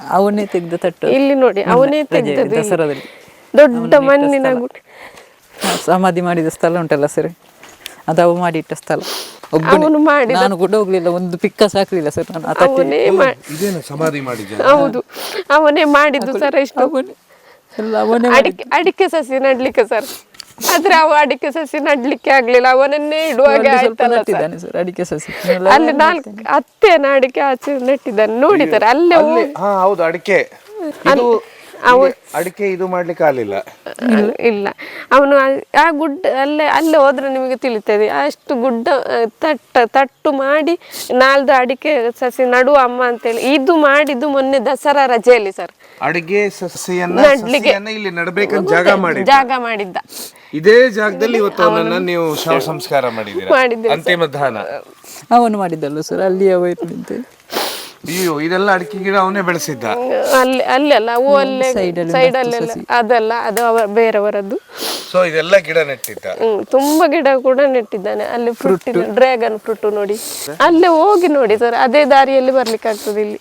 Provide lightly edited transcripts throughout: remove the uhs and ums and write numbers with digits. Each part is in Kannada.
ಅವನೇ ತೆಗೆದ ತಟ್ಟು ಇಲ್ಲಿ ನೋಡಿ ಅವನೇ ತೆಗೆದದ್ದು ದಸರಾದಲ್ಲಿ ದೊಡ್ಡ ಮಣ್ಣಿನ ಗುಡಿ. ಸಮಾಧಿ ಮಾಡಿದ ಸ್ಥಳ ಉಂಟಲ್ಲ ಸರ್, ಅದು ಅವು ಮಾಡಿ ಇಟ್ಟ ಸ್ಥಳ. ಅವನು ಮಾಡಿ ನಾನು ಕೂಡ ಹೋಗ್ಲಿಲ್ಲ, ಒಂದು ಪಿಕ್ಕ ಸಾಕ್ಲಿಲ್ಲ ಸರ್ ನಾನು. ಅವನೇ ಸಮಾಧಿ ಮಾಡಿದ. ಹೌದು, ಅವನೇ ಮಾಡಿದ್ದು ಸರ್. ಎಷ್ಟು ಅಡಿಕೆ ಸಸಿ ನಡ್ಲಿಕ್ಕೆ ಸರ್, ಆದ್ರೆ ಅವ ಅಡಿಕೆ ಸಸಿ ನಡ್ಲಿಕ್ಕೆ ಆಗ್ಲಿಲ್ಲ, ಅವನನ್ನೇ ಇಡುವಾಗ ಆಯ್ತಲ್ಲ ಸರ್. ಅಡಿಕೆ ಸಸಿ ಅಲ್ಲಿ 4 ಹತ್ತೇನ ಅಡಿಕೆ ಆಚೆ ನೆಟ್ಟಿದ್ದಾನೆ ನೋಡಿ ಸರ್. ಅಲ್ಲೇ ಹೌದು, ಅಡಿಕೆ ಇದು ಮಾಡ್ಲಿಕ್ಕೆ ಆಗಲಿಲ್ಲ. ಇಲ್ಲ, ಅವನು ಆ ಗುಡ್ಡ ಅಲ್ಲೇ ಹೋದ್ರೆ ನಿಮಗೆ ತಿಳಿತದೆ. ಅಷ್ಟು ಗುಡ್ಡ ತಟ್ಟು ಮಾಡಿ 4 ಅಡಿಕೆ ಸಸಿ ನಡುವ ಅಮ್ಮ ಅಂತೇಳಿ ಇದು ಮಾಡಿದ್ದು ಮೊನ್ನೆ ದಸರಾ ರಜೆಯಲ್ಲಿ ಸರ್. ಅಡಿಕೆ ಸಸಿಯನ್ನ ಇಲ್ಲಿ ನಡಬೇಕಂತ ಜಾಗ ಮಾಡಿದ್ದ. ಇದೇ ಜಾಗದಲ್ಲಿ ಇವತ್ತು ಅವನನ್ನ ನೀವು ಶವ ಸಂಸ್ಕಾರ ಮಾಡಿದ್ದೀರಾ, ಅಂತಿಮ ದಹನ ಅವನು ಮಾಡಿದ್ದಲ್ಲ ಸರ್. ಅಲ್ಲಿ ಅಯ್ಯೋ, ಇದೆಲ್ಲ ಅಡಿಕೆ ಗಿಡ ಅವನೇ ಬೆಳೆಸಿದ್ದ. ಅಲ್ಲೆಲ್ಲ ಅವು ಅಲ್ಲೇ ಸೈಡ್ ಅಲ್ಲೆಲ್ಲ ಅದೆಲ್ಲ ಅದು ಬೇರೆಯವರದ್ದು. ಸೊ ಇದೆಲ್ಲ ಗಿಡ ನೆಟ್ಟಿದ್ದ. ತುಂಬಾ ಗಿಡ ಕೂಡ ನೆಟ್ಟಿದ್ದಾನೆ. ಅಲ್ಲಿ ಫ್ರೂಟ್, ಡ್ರ್ಯಾಗನ್ ಫ್ರೂಟ್ ನೋಡಿ, ಅಲ್ಲೇ ಹೋಗಿ ನೋಡಿ ಸರ್. ಅದೇ ದಾರಿಯಲ್ಲಿ ಬರ್ಲಿಕ್ಕೆ ಆಗ್ತದೆ ಇಲ್ಲಿ.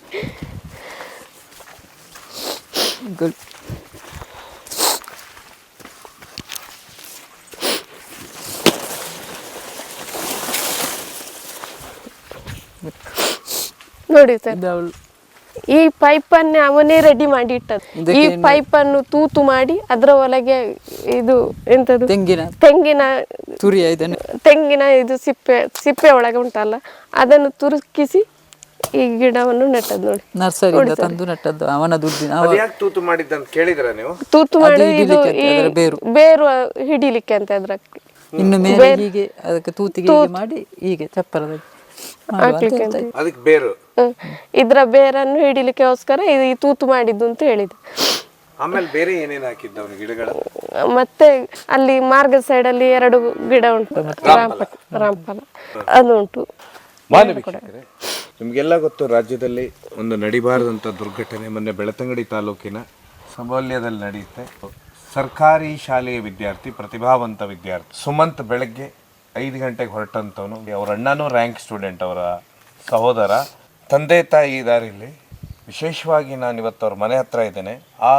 ನೋಡಿ ಸರ್, ಈ ಪೈಪ್ ಅನ್ನೇ ಅವನೇ ರೆಡಿ ಮಾಡಿ ಇಟ್ಟದ್ದು. ಈ ಪೈಪ್ ಅನ್ನು ತೂತು ಮಾಡಿ ಅದರ ಒಳಗೆ ಇದು ಎಂತದು ತೆಂಗಿನ ಇದು ಸಿಪ್ಪೆ ಒಳಗೆ ಉಂಟಲ್ಲ, ಅದನ್ನು ತುರುಕಿಸಿ ಈ ಗಿಡವನ್ನು ನೆಟ್ಟದ್ದು ನೋಡಿ. ನರ್ಸರಿಯಿಂದ ತಂದು ನೆಟ್ಟದ್ದು ಅವನ ದುಡ್ಡಿನ. ತೂತು ಮಾಡಿದ್ದಂತ ಕೇಳಿದ್ರ ನೀವು? ತೂತು ಮಾಡಿ ಇದು ಬೇರು ಹಿಡಿಲಿಕ್ಕೆ ಅಂತ ಅದ್ರಕ್ಕೆ ಇನ್ನು ಮೇಲೆ ಹೀಗೆ ಅದಕ್ಕೆ ತೂತಿಗೆ ಮಾಡಿ ಹೀಗೆ ಚಪ್ಪರದ ಅದಕ್ಕೆ ಬೇರು, ಇದ್ರ ಬೇರನ್ನು ಹಿಡಿಲಿಕ್ಕೆಗೋಸ್ಕರ ಈ ತೂತು ಮಾಡಿದ್ದು ಅಂತ ಹೇಳಿದ್ರು. ಆಮೇಲೆ ಬೇರೆ ಏನೇನು ಹಾಕಿದ್ದ ಅವನು ಗಿಡಗಳ? ಮತ್ತೆ ಅಲ್ಲಿ ಮಾರ್ಗದ ಸೈಡ್ ಅಲ್ಲಿ 2 ಗಿಡ ಉಂಟು, ರಾಮಫಲ ಅದು ಉಂಟು. ನಿಮ್ಗೆಲ್ಲ ಗೊತ್ತು, ರಾಜ್ಯದಲ್ಲಿ ಒಂದು ನಡಿಬಾರದಂತ ದುರ್ಘಟನೆ ಮೊನ್ನೆ ಬೆಳ್ತಂಗಡಿ ತಾಲೂಕಿನ ಸಮೌಲ್ಯದಲ್ಲಿ ನಡೆಯುತ್ತೆ. ಸರ್ಕಾರಿ ಶಾಲೆಯ ವಿದ್ಯಾರ್ಥಿ, ಪ್ರತಿಭಾವಂತ ವಿದ್ಯಾರ್ಥಿ ಸುಮಂತ್ ಬೆಳಗ್ಗೆ 5 ಗಂಟೆಗೆ ಹೊರಟಂತವನು. ಅವ್ರ ಅಣ್ಣನೂ ರ್ಯಾಂಕ್ ಸ್ಟೂಡೆಂಟ್, ಅವರ ಸಹೋದರ, ತಂದೆ ತಾಯಿ ದಾರಿಯಲ್ಲಿ. ವಿಶೇಷವಾಗಿ ನಾನು ಇವತ್ತು ಅವ್ರ ಮನೆ ಹತ್ರ ಇದ್ದೇನೆ. ಆ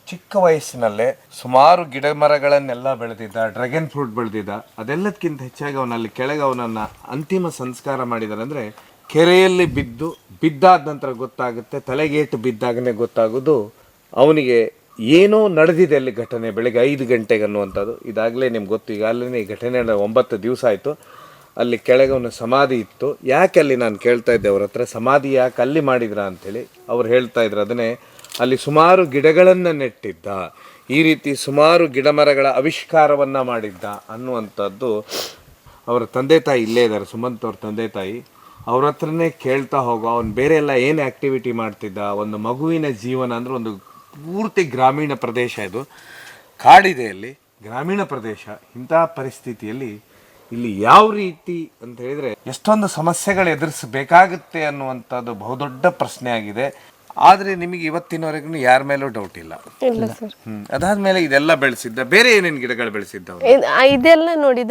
ಚಿಕ್ಕ ವಯಸ್ಸಿನಲ್ಲೇ ಸುಮಾರು ಗಿಡ ಮರಗಳನ್ನೆಲ್ಲ ಬೆಳೆದಿದ್ದ, ಡ್ರ್ಯಾಗನ್ ಫ್ರೂಟ್ ಬೆಳೆದಿದ್ದ. ಅದೆಲ್ಲದಕ್ಕಿಂತ ಹೆಚ್ಚಾಗಿ ಅವನಲ್ಲಿ ಕೆಳಗೆ ಅವನನ್ನು ಅಂತಿಮ ಸಂಸ್ಕಾರ ಮಾಡಿದ್ದಾರೆ. ಅಂದರೆ ಕೆರೆಯಲ್ಲಿ ಬಿದ್ದಾದ ನಂತರ ಗೊತ್ತಾಗುತ್ತೆ, ತಲೆಗೇಟು ಬಿದ್ದಾಗನೇ ಗೊತ್ತಾಗೋದು ಅವನಿಗೆ ಏನೋ ನಡೆದಿದೆ ಅಲ್ಲಿ ಘಟನೆ, ಬೆಳಗ್ಗೆ 5 ಗಂಟೆಗೆ ಅನ್ನುವಂಥದ್ದು. ಇದಾಗಲೇ ನಿಮ್ಗೆ ಗೊತ್ತು, ಈಗಾಗಲೇ ಈ ಘಟನೆ 9 ದಿವಸ ಆಯಿತು. ಅಲ್ಲಿ ಕೆಳಗೆ ಅವನ ಸಮಾಧಿ ಇತ್ತು. ಯಾಕೆ ಅಲ್ಲಿ ನಾನು ಕೇಳ್ತಾ ಇದ್ದೆ ಅವ್ರ ಹತ್ರ, ಸಮಾಧಿ ಯಾಕೆ ಅಲ್ಲಿ ಮಾಡಿದ್ರ ಅಂಥೇಳಿ. ಅವ್ರು ಹೇಳ್ತಾ ಇದ್ರು ಅದನ್ನೇ, ಅಲ್ಲಿ ಸುಮಾರು ಗಿಡಗಳನ್ನು ನೆಟ್ಟಿದ್ದ, ಈ ರೀತಿ ಸುಮಾರು ಗಿಡ ಮರಗಳ ಆವಿಷ್ಕಾರವನ್ನು ಮಾಡಿದ್ದ ಅನ್ನುವಂಥದ್ದು. ಅವರ ತಂದೆ ತಾಯಿ ಇಲ್ಲೇ ಇದ್ದಾರೆ, ಸುಮಂತ್ ಅವ್ರ ತಂದೆ ತಾಯಿ. ಅವ್ರ ಹತ್ರನೇ ಕೇಳ್ತಾ ಹೋಗೋ, ಅವನು ಬೇರೆ ಎಲ್ಲ ಏನು ಆ್ಯಕ್ಟಿವಿಟಿ ಮಾಡ್ತಿದ್ದ. ಒಂದು ಮಗುವಿನ ಜೀವನ ಅಂದರೆ ಒಂದು ಪೂರ್ತಿ ಗ್ರಾಮೀಣ ಪ್ರದೇಶ, ಇದು ಕಾಡಿದೆ ಅಲ್ಲಿ, ಗ್ರಾಮೀಣ ಪ್ರದೇಶ. ಇಂಥ ಪರಿಸ್ಥಿತಿಯಲ್ಲಿ ಇಲ್ಲಿ ಯಾವ ರೀತಿ ಅಂತ ಹೇಳಿದರೆ ಎಷ್ಟೊಂದು ಸಮಸ್ಯೆಗಳು ಎದುರಿಸಬೇಕಾಗುತ್ತೆ ಅನ್ನುವಂಥದ್ದು ಬಹುದೊಡ್ಡ ಪ್ರಶ್ನೆ ಆಗಿದೆ. ಆದರೆ ನಿಮಗೆ ಇವತ್ತಿನವರೆಗೂ ಯಾರ ಮೇಲೂ ಡೌಟ್ ಇಲ್ಲ. ಅದಾದ್ಮೇಲೆ ಇದೆಲ್ಲ ಬೆಳೆಸಿದ್ದ, ಬೇರೆ ಏನೇನು ಗಿಡಗಳು ಬೆಳೆಸಿದ್ದ? ಇದೆಲ್ಲ ನೋಡಿ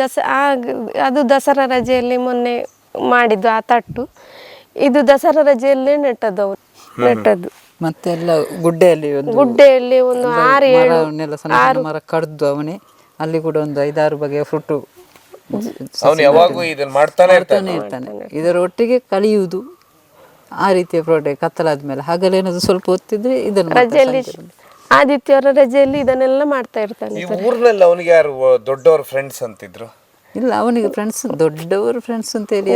ಅದು ದಸರಾ ರಜೆಯಲ್ಲಿ ಮೊನ್ನೆ ಮಾಡಿದ್ದು ಆ ತಟ್ಟು. ಇದು ದಸರಾ ರಜೆಯಲ್ಲೇ ನೆಟ್ಟದ್ದು ಅವರು ನೆಟ್ಟದ್ದು. ಮತ್ತೆ ಎಲ್ಲ ಗುಡ್ಡೆಯಲ್ಲಿ ಒಂದು 6-7 ಮರ ಕಡ್ದು ಅವನೇ ಅಲ್ಲಿ ಕೂಡ ಒಂದು 5-6 ಬಗೆಯ ಫ್ರೂಟು ಮಾಡ್ತಾನೆ ಇರ್ತಾನೆ. ಇದರ ಒಟ್ಟಿಗೆ ಕಲಿಯುವುದು ಆ ರೀತಿಯ ಪ್ರಾಡಕ್ಟ್ ಕತ್ತಲಾದ್ಮೇಲೆ ಹಾಗಲೇನಾದ್ರು ಸ್ವಲ್ಪ ಹೊತ್ತಿದ್ರೆ ಇದನ್ನು ರಜೆಯಲ್ಲಿ, ಆದಿತ್ಯವಾರ ರಜೆಯಲ್ಲಿ ಇದನ್ನೆಲ್ಲ ಮಾಡ್ತಾ ಇರ್ತಾನೆ. ಊರಿನಲ್ಲಿ ಅವನಿಗೆ ಯಾರು ದೊಡ್ಡವರು ಫ್ರೆಂಡ್ಸ್ ಅಂತಿದ್ರು? ಇಲ್ಲ, ಅವನಿಗೆ ಫ್ರೆಂಡ್ಸ್, ದೊಡ್ಡವರು ಫ್ರೆಂಡ್ಸ್ ಅಂತ ಹೇಳಿ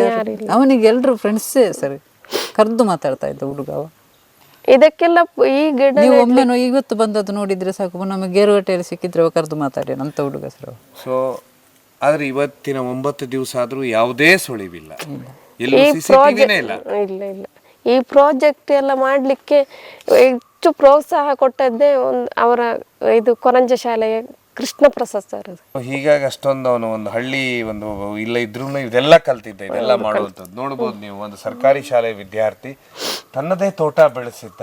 ಅವನಿಗೆ ಎಲ್ಲರೂ ಫ್ರೆಂಡ್ಸೇ ಸರಿ. ಕರೆದು ಮಾತಾಡ್ತಾ ಇದ್ದ ಹುಡುಗ. ಇದಕ್ಕೆಲ್ಲ ಈ ಗಿಡ ನೀವು ಒಮ್ಮೆ ಇವತ್ತು ಬಂದದ್ದು ನೋಡಿದ್ರೆ ಸಾಕು, ನಮಗೆ ಗೇರುಗಟ್ಟೆಯಲ್ಲಿ ಸಿಕ್ಕಿದ್ರೆ ಕರೆದು ಮಾತಾಡಿ ಅಂತ ಹುಡುಗ ಸರ್. ಸೊ ಆದ್ರೆ ಇವತ್ತಿನ 9 ದಿವಸ ಆದ್ರೂ ಯಾವುದೇ ಸುಳಿವಿಲ್ಲ, ಇಲ್ಲ. ಈ ಪ್ರಾಜೆಕ್ಟ್ ಎಲ್ಲ ಮಾಡ್ಲಿಕ್ಕೆ ಹೆಚ್ಚು ಪ್ರೋತ್ಸಾಹ ಕೊಟ್ಟದ್ದೇ ಅವರ ಇದು ಕೊರಂಜ ಶಾಲೆಯ ಕೃಷ್ಣ ಪ್ರಸಾದ್ ಸರ್. ಹೀಗಾಗಿ ಅಷ್ಟೊಂದು ಅವನು ಒಂದು ಹಳ್ಳಿ ಒಂದು ಇಲ್ಲ ಇದ್ರೂ ಇದೆಲ್ಲ ಕಲ್ತಿದ್ದ, ಇದೆಲ್ಲ ಮಾಡುವಂಥದ್ದು ನೋಡ್ಬೋದು ನೀವು. ಒಂದು ಸರ್ಕಾರಿ ಶಾಲೆಯ ವಿದ್ಯಾರ್ಥಿ ತನ್ನದೇ ತೋಟ ಬೆಳೆಸಿದ್ದ,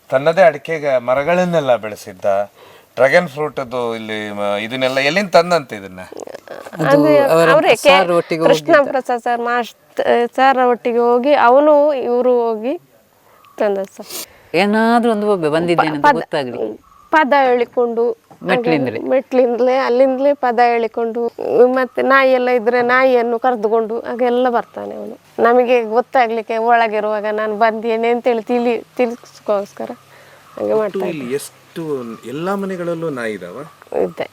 ತನ್ನದೇ ಅಡಿಕೆ ಮರಗಳನ್ನೆಲ್ಲ ಬೆಳೆಸಿದ್ದ. ಡ್ರ್ಯಾಗನ್ ಫ್ರೂಟ್ ಅದು ಇಲ್ಲಿ ಇದನ್ನೆಲ್ಲ ಎಲ್ಲಿಂದ ತಂದಂತೆ ಇದನ್ನ? ಕೃಷ್ಣ ಪ್ರಸಾದ್ ಸರ್ ಸರ್ ಒಟ್ಟಿಗೆ ಹೋಗಿ ಅವನು ಇವರು ಹೋಗಿ ತಂದ ಸರ್. ಏನಾದ್ರೂ ಒಂದು ಒಬ್ಬ ಬಂದಿದ್ದೇನೆ ಗೊತ್ತಾಗ್ಲಿ ಪದ ಹೇಳಿಕೊಂಡು ಮೆಟ್ಲಿಂದಲೇ ಅಲ್ಲಿಂದಲೇ ಪದ ಹೇಳಿಕೊಂಡು ಮತ್ತೆ ನಾಯಿ ಎಲ್ಲ ಇದ್ರೆ ನಾಯಿಯನ್ನು ಕರೆದುಕೊಂಡು ಹಾಗೆಲ್ಲ ಬರ್ತಾನೆ ಅವನು. ನಮಗೆ ಗೊತ್ತಾಗ್ಲಿಕ್ಕೆ ಒಳಗಿರುವಾಗ ನಾನು ಬಂದೇನೆ ಅಂತೇಳಿ ತಿಳಿಸ್ಕೋಸ್ಕರ ಹಾಗೆ ಮಾಡ್ತಾನೆ. ಇಲ್ಲಿ ಎಷ್ಟು ಎಲ್ಲಾ ಮನೆಗಳಲ್ಲೂ ನಾಯಿ ಇದಾವ? ಇದ್ದೆ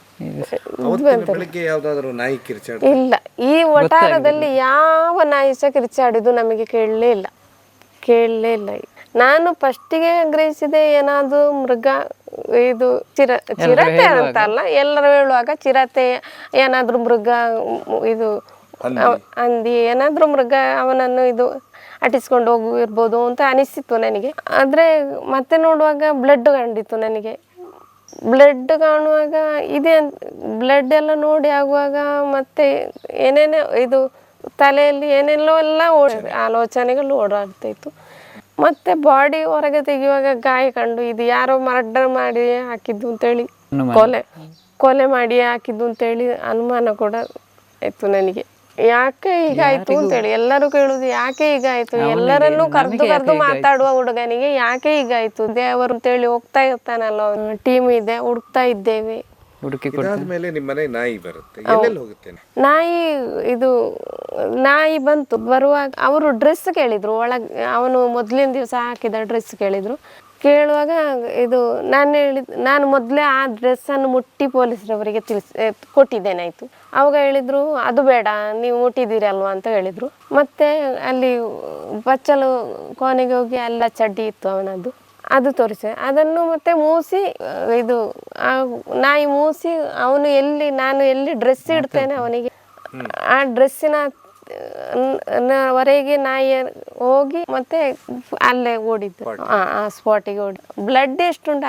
ಬೆಳಿಗ್ಗೆ ಯಾವ್ದಾದ್ರು ನಾಯಿ ಕಿರ್ಚಾಡ? ಇಲ್ಲ, ಈ ವಟಾರದಲ್ಲಿ ಯಾವ ನಾಯಿ ಸಹ ಕಿರ್ಚಾಡಿದ್ದು ನಮಗೆ ಕೇಳಲೇ ಇಲ್ಲ. ನಾನು ಫಸ್ಟಿಗೆ ಗ್ರಹಿಸಿದೆ ಏನಾದ್ರು ಮೃಗ, ಇದು ಚಿರತೆ ಅಂತ ಅಲ್ಲ, ಎಲ್ಲರೂ ಹೇಳುವಾಗ ಚಿರತೆ ಏನಾದ್ರೂ ಮೃಗ, ಇದು ಹಂದಿ ಏನಾದ್ರೂ ಮೃಗ ಅವನನ್ನು ಇದು ಅಟಿಸ್ಕೊಂಡು ಹೋಗಿರ್ಬೋದು ಅಂತ ಅನಿಸಿತ್ತು ನನಗೆ. ಆದ್ರೆ ಮತ್ತೆ ನೋಡುವಾಗ ಬ್ಲಡ್ ಕಂಡಿತ್ತು ನನಗೆ. ಬ್ಲಡ್ ಕಾಣುವಾಗ ಇದೆ ಬ್ಲಡ್ ಎಲ್ಲ ನೋಡಿ ಆಗುವಾಗ ಮತ್ತೆ ಏನೇನೋ ಇದು ತಲೆಯಲ್ಲಿ ಏನೆಲ್ಲೋ ಎಲ್ಲ ಆಲೋಚನೆಗಳು ಓಡಾಡ್ತಾ ಇತ್ತು. ಮತ್ತೆ ಬಾಡಿ ಹೊರಗೆ ತೆಗೆಯುವಾಗ ಗಾಯ ಕಂಡು ಇದು ಯಾರೋ ಮರ್ಡರ್ ಮಾಡಿ ಹಾಕಿದ್ದು ಅಂತೇಳಿ, ಕೊಲೆ ಮಾಡಿ ಹಾಕಿದ್ದು ಅಂತೇಳಿ ಅನುಮಾನ ಕೂಡ ಆಯ್ತು ನನಗೆ. ಯಾಕೆ ಹೀಗಾಯ್ತು ಅಂತೇಳಿ ಎಲ್ಲರೂ ಕೇಳುದು, ಯಾಕೆ ಹೀಗಾಯ್ತು, ಎಲ್ಲರನ್ನೂ ಕರೆದು ಮಾತಾಡುವ ಹುಡುಗನಿಗೆ ಯಾಕೆ ಹೀಗಾಯ್ತು, ದೇವರು ಅಂತೇಳಿ ಹೋಗ್ತಾ ಇರ್ತಾನಲ್ಲ, ಟೀಮ್ ಇದೆ ಹುಡುಕ್ತಾ ಇದ್ದೇವೆ. ಮೇಲೆ ನಿಮ್ಮನೆ ನಾಯಿ ಬರುತ್ತೆ, ಎಲ್ಲೆಲ್ಲಿ ಹೋಗುತ್ತೆ ನಾಯಿ? ಇದು ನಾಯಿ ಬಂತು, ಬರುವಾಗ ಅವರು ಡ್ರೆಸ್ ಕೇಳಿದ್ರು ಒಳಗೆ, ಅವನು ಮೊದಲಿನ ದಿವಸ ಹಾಕಿದ ಡ್ರೆಸ್ ಕೇಳಿದ್ರು. ಕೇಳುವಾಗ ಇದು ನಾನು ಮೊದಲೇ ಆ ಡ್ರೆಸ್ಸನ್ನು ಮುಟ್ಟಿ ಪೊಲೀಸರವರಿಗೆ ಕೊಟ್ಟಿದ್ದೇನೆ ಆಯಿತು. ಅವಾಗ ಹೇಳಿದರು ಅದು ಬೇಡ, ನೀವು ಮುಟ್ಟಿದ್ದೀರಲ್ವಾ ಅಂತ ಹೇಳಿದರು. ಮತ್ತೆ ಅಲ್ಲಿ ಬಚ್ಚಲು ಕೋಣೆಗೆ ಹೋಗಿ ಎಲ್ಲ ಚಡ್ಡಿ ಇತ್ತು ಅವನದ್ದು, ಅದು ತೋರಿಸಿ ಅದನ್ನು ಮತ್ತೆ ಮೂಸಿ, ಇದು ನಾಯಿ ಮೂಸಿ ಅವನು ನಾನು ಎಲ್ಲಿ ಡ್ರೆಸ್ ಇಡ್ತೇನೆ ಅವನಿಗೆ ಆ ಡ್ರೆಸ್ಸಿನ ವರೆಗೆ ನಾಯಿ ಹೋಗಿ ಮತ್ತೆ ಅಲ್ಲೇ ಓಡಿದ್ದು, ಆ ಸ್ಪಾಟಿಗೆ ಓಡಿ. ಬ್ಲಡ್ ಎಷ್ಟುಂಟು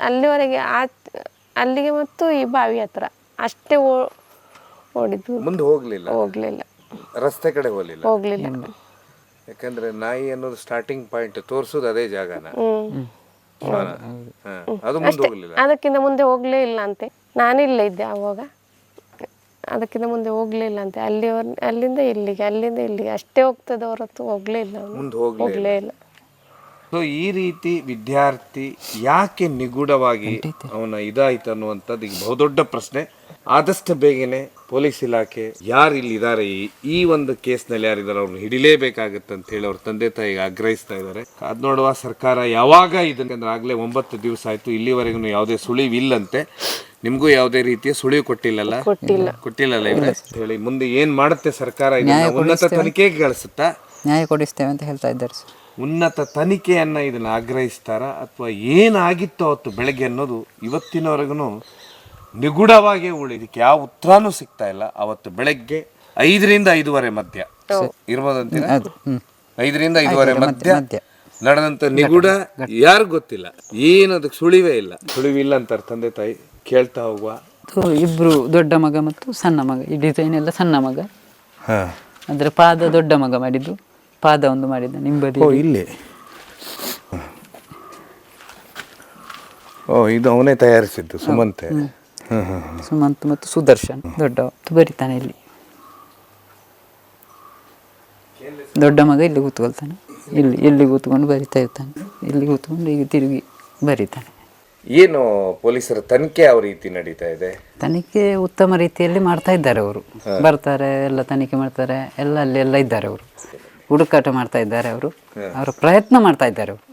ಅಲ್ಲಿವರೆಗೆ ಅಲ್ಲಿಗೆ ಮತ್ತು ಈ ಬಾವಿ ಹತ್ರ ಅಷ್ಟೇ ಓಡಿದ್ದು. ಮುಂದೆ ಹೋಗ್ಲಿಲ್ಲ, ರಸ್ತೆ ಕಡೆ ಹೋಗ್ಲಿಲ್ಲ. ಯಾಕಂದ್ರೆ ನಾಯಿ ಅನ್ನೋದು ಸ್ಟಾರ್ಟಿಂಗ್ ಪಾಯಿಂಟ್ ತೋರಿಸೋದು ಅದೇ ಜಾಗನ, ಅದು ಮುಂದೆ ಹೋಗ್ಲಿಲ್ಲ. ಅದಕ್ಕಿಂತ ಮುಂದೆ ಹೋಗ್ಲೇ ಇಲ್ಲ ಅಂತೆ. ನಾನಿಲ್ಲ ಇದ್ದೆ ಆವಾಗ, ಅದಕ್ಕಿಂತ ಮುಂದೆ ಹೋಗ್ಲಿಲ್ಲ ಅಂತೆ. ಅಲ್ಲಿಂದ ಇಲ್ಲಿಗೆ ಅಷ್ಟೇ ಹೋಗ್ತದೆ ಹೊರತು ಹೋಗ್ಲೇ ಇಲ್ಲ, ಹೋಗ್ಲೇ ಇಲ್ಲ. ಸೊ ಈ ರೀತಿ ವಿದ್ಯಾರ್ಥಿ ಯಾಕೆ ನಿಗೂಢವಾಗಿ ಅವನ ಇದಾಯ್ತು ಅನ್ನುವಂಥದ್ದು ಈಗ ಬಹುದೊಡ್ಡ ಪ್ರಶ್ನೆ. ಆದಷ್ಟು ಬೇಗನೆ ಪೊಲೀಸ್ ಇಲಾಖೆ ಯಾರು ಇಲ್ಲಿ ಇದ್ದಾರೆ, ಈ ಒಂದು ಕೇಸ್ನಲ್ಲಿ ಯಾರಿದ್ದಾರೆ ಅವ್ರನ್ನ ಹಿಡಿಲೇಬೇಕಾಗತ್ತೆ ಅಂತ ಹೇಳಿ ಅವ್ರ ತಂದೆ ತಾಯಿಗೆ ಆಗ್ರಹಿಸ್ತಾ ಇದ್ದಾರೆ. ಅದ್ ನೋಡುವ ಸರ್ಕಾರ ಯಾವಾಗ ಇದನ್ನ, ಆಗ್ಲೇ 9 ದಿವಸ ಆಯ್ತು, ಇಲ್ಲಿವರೆಗೂ ಯಾವುದೇ ಸುಳಿವಿಲ್ಲಂತೆ. ನಿಮ್ಗೂ ಯಾವುದೇ ರೀತಿಯ ಸುಳಿವು ಕೊಟ್ಟಿಲ್ಲಲ್ಲ ಇವ್ರೆ ಹೇಳಿ. ಮುಂದೆ ಏನ್ ಮಾಡುತ್ತೆ ಸರ್ಕಾರ? ಉನ್ನತ ತನಿಖೆಗೆ ಕಳಿಸುತ್ತಾ? ನ್ಯಾಯ ಕೊಡಿಸ್ತೇವೆ ಅಂತ ಹೇಳ್ತಾ ಇದ್ದಾರೆ ಸರ್. ಉನ್ನತ ತನಿಖೆಯನ್ನ ಇದನ್ನ ಆಗ್ರಹಿಸ್ತಾರ ಅಥವಾ ಏನಾಗಿತ್ತು ಅವತ್ತು ಬೆಳಗ್ಗೆ ಅನ್ನೋದು ಇವತ್ತಿನವರೆಗೂ ನಿಗೂಢವಾಗಿ ಇದಕ್ಕೆ ಯಾವ ಉತ್ತರನೂ ಸಿಗ್ತಾ ಇಲ್ಲ. ಅವತ್ತು ಬೆಳಗ್ಗೆ 5ರಿಂದ 5:30 ಮಧ್ಯ ಇರ್ಬೋದಂತೀರ, 5ರಿಂದ 5:30 ಮಧ್ಯ ನಡೆದಂತ ನಿಗೂಢ ಯಾರಿಗೂ ಗೊತ್ತಿಲ್ಲ, ಏನದಕ್ಕೆ ಸುಳಿವಿಲ್ಲ ಅಂತಾರೆ ತಂದೆ ತಾಯಿ. ಕೇಳ್ತಾ ಹೋಗುವ ಇಬ್ರು ದೊಡ್ಡ ಮಗ ಮತ್ತು ಸಣ್ಣ ಮಗ, ಈ ಡಿಸೈನ್ ಎಲ್ಲ ಸಣ್ಣ ಮಗ, ಅಂದ್ರೆ ಪಾದ ದೊಡ್ಡ ಮಗ ಮಾಡಿದ್ದು, ಪಾದ ಒಂದು ಮಾಡಿದ್ದ ನಿಂಬದಿ ಇಲ್ಲಿ. ಇದು ಅವನೇ ತಯಾರಿಸಿದ್ದು, ಸುಮಂತ್ ಮತ್ತು ಸುದರ್ಶನ್ ದೊಡ್ಡ ಬರಿತಾನೆ. ಇಲ್ಲಿ ದೊಡ್ಡ ಮಗ ಇಲ್ಲಿ ಕೂತ್ಕೊಳ್ತಾನೆ, ಇಲ್ಲಿ ಕೂತ್ಕೊಂಡು ಬರಿತಾ ಇರ್ತಾನೆ, ಇಲ್ಲಿ ಕೂತ್ಕೊಂಡು ಈಗ ತಿರುಗಿ ಬರಿತಾನೆ. ಏನು ಪೊಲೀಸರ ತನಿಖೆ ಯಾವ ರೀತಿ ನಡೀತಾ ಇದೆ? ತನಿಖೆ ಉತ್ತಮ ರೀತಿಯಲ್ಲಿ ಮಾಡ್ತಾ ಇದ್ದಾರೆ. ಅವರು ಬರ್ತಾರೆ, ಎಲ್ಲ ತನಿಖೆ ಮಾಡ್ತಾರೆ, ಅಲ್ಲೆಲ್ಲ ಇದ್ದಾರೆ ಅವರು, ಹುಡುಕಾಟ ಮಾಡ್ತಾ ಇದ್ದಾರೆ ಅವರು, ಅವರ ಪ್ರಯತ್ನ ಮಾಡ್ತಾ ಇದ್ದಾರೆ ಅವರು.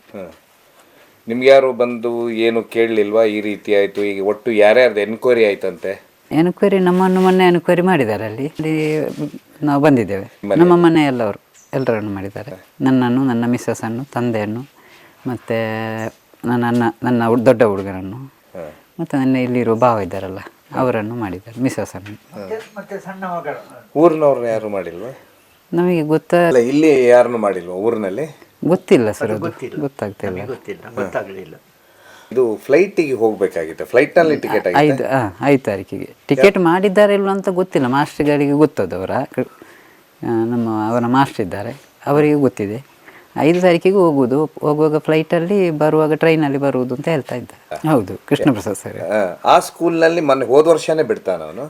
ನಿಮ್ಗೆ ಯಾರು ಬಂದು ಏನು ಕೇಳಲಿಲ್ವಾ ಈ ರೀತಿ ಆಯ್ತು? ಈಗ ಒಟ್ಟು ಯಾರ್ಯಾರ್ದು ಎನ್ಕ್ವೈರಿ ಆಯ್ತಂತೆ? ಎನ್ಕ್ವೈರಿ ನಮ್ಮನ್ನು ಮೊನ್ನೆ ಎನ್ಕ್ವೈರಿ ಮಾಡಿದ್ದಾರೆ. ಅಲ್ಲಿ ನಾವು ಬಂದಿದ್ದೇವೆ, ನಮ್ಮ ಮನೆ ಎಲ್ಲರನ್ನು ಮಾಡಿದ್ದಾರೆ. ನನ್ನನ್ನು, ನನ್ನ ಮಿಸ್ಸಸ್ಸನ್ನು, ತಂದೆಯನ್ನು, ಮತ್ತು ನನ್ನ ದೊಡ್ಡ ಹುಡುಗನನ್ನು, ಮತ್ತು ನನ್ನ ಇಲ್ಲಿರುವ ಭಾವ ಇದ್ದಾರಲ್ಲ ಅವರನ್ನು ಮಾಡಿದ್ದಾರೆ, ಮಿಸ್ಸಸ್ಸನ್ನು. ಊರಿನವ್ರನ್ನ ಯಾರು ಮಾಡಿಲ್ವಾ? ನಮಗೆ ಗೊತ್ತಿಲ್ಲ. ಇಲ್ಲಿ ಯಾರನ್ನು ಮಾಡಿಲ್ವಾ ಊರಿನಲ್ಲಿ? ಗೊತ್ತಿಲ್ಲ ಸರ್, ಅದು ಗೊತ್ತಾಗ್ತಿಲ್ಲ. ಇದು ಫ್ಲೈಟಿಗೆ ಹೋಗ್ಬೇಕಾಗಿತ್ತು, ಫ್ಲೈಟ್ನಲ್ಲಿ ಟಿಕೆಟ್ 5 ತಾರೀಕಿಗೆ ಟಿಕೆಟ್ ಮಾಡಿದ್ದಾರೆ ಇಲ್ವ ಅಂತ ಗೊತ್ತಿಲ್ಲ. ಮಾಸ್ಟರ್ಗಳಿಗೆ ಗೊತ್ತದು, ಅವರ ಮಾಸ್ಟರ್ ಇದ್ದಾರೆ, ಅವರಿಗೆ ಗೊತ್ತಿದೆ. 5 ತಾರೀಕಿಗೆ ಹೋಗುವಾಗ ಫ್ಲೈಟಲ್ಲಿ, ಬರುವಾಗ ಟ್ರೈನಲ್ಲಿ ಬರುವುದು ಅಂತ ಹೇಳ್ತಾ ಇದ್ದ. ಹೌದು, ಕೃಷ್ಣ ಪ್ರಸಾದ್ ಸರ್. ಆ ಸ್ಕೂಲ್ನಲ್ಲಿ ಮೊನ್ನೆ ಹೋದ ವರ್ಷನೇ ಬಿಡ್ತಾನ ಅವನು?